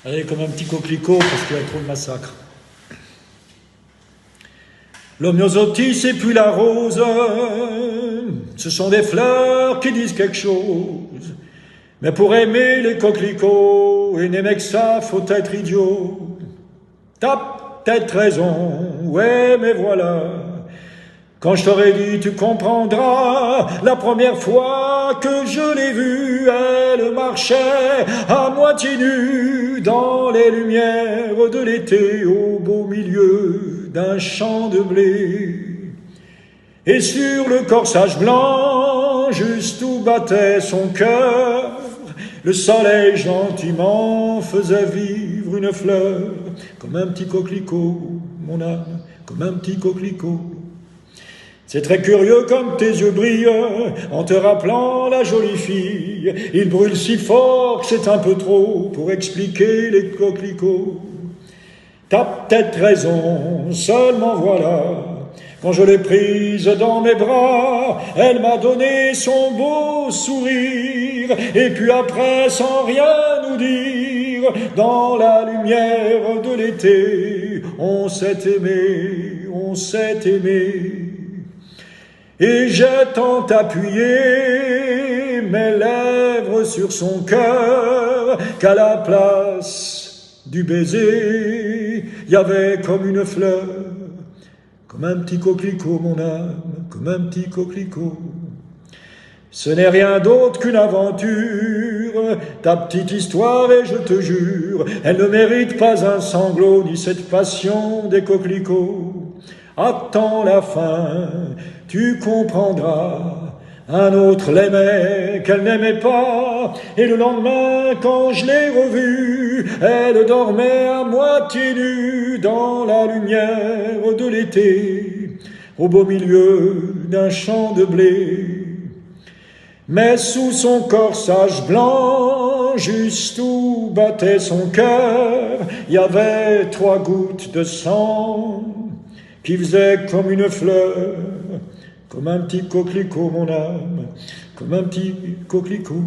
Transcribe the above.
Elle est comme un petit coquelicot parce qu'il y a trop de massacres. L'omyosotis et puis la rose, ce sont des fleurs qui disent quelque chose. Mais pour aimer les coquelicots et n'aimer que ça, faut être idiot. T'as peut-être raison, ouais, mais voilà. Quand je t'aurais dit, tu comprendras, la première fois que je l'ai vue, elle marchait à moitié nue dans les lumières de l'été au beau milieu d'un champ de blé. Et sur le corsage blanc, juste où battait son cœur, le soleil gentiment faisait vivre une fleur, comme un petit coquelicot, mon âme, comme un petit coquelicot. C'est très curieux comme tes yeux brillent en te rappelant la jolie fille. Ils brûlent si fort que c'est un peu trop pour expliquer les coquelicots. T'as peut-être raison, seulement voilà, quand je l'ai prise dans mes bras, elle m'a donné son beau sourire. Et puis après, sans rien nous dire, dans la lumière de l'été, on s'est aimé, on s'est aimé. Et j'ai tant appuyé mes lèvres sur son cœur qu'à la place du baiser, il y avait comme une fleur, comme un petit coquelicot, mon âme, comme un petit coquelicot. Ce n'est rien d'autre qu'une aventure, ta petite histoire, et je te jure, elle ne mérite pas un sanglot, ni cette passion des coquelicots. Attends la fin, tu comprendras. Un autre l'aimait, qu'elle n'aimait pas, et le lendemain, quand je l'ai revue, elle dormait à moitié nue dans la lumière de l'été, au beau milieu d'un champ de blé. Mais sous son corsage blanc, juste où battait son cœur, il y avait 3 gouttes de sang qui faisaient comme une fleur, comme un petit coquelicot, mon âme, comme un petit coquelicot.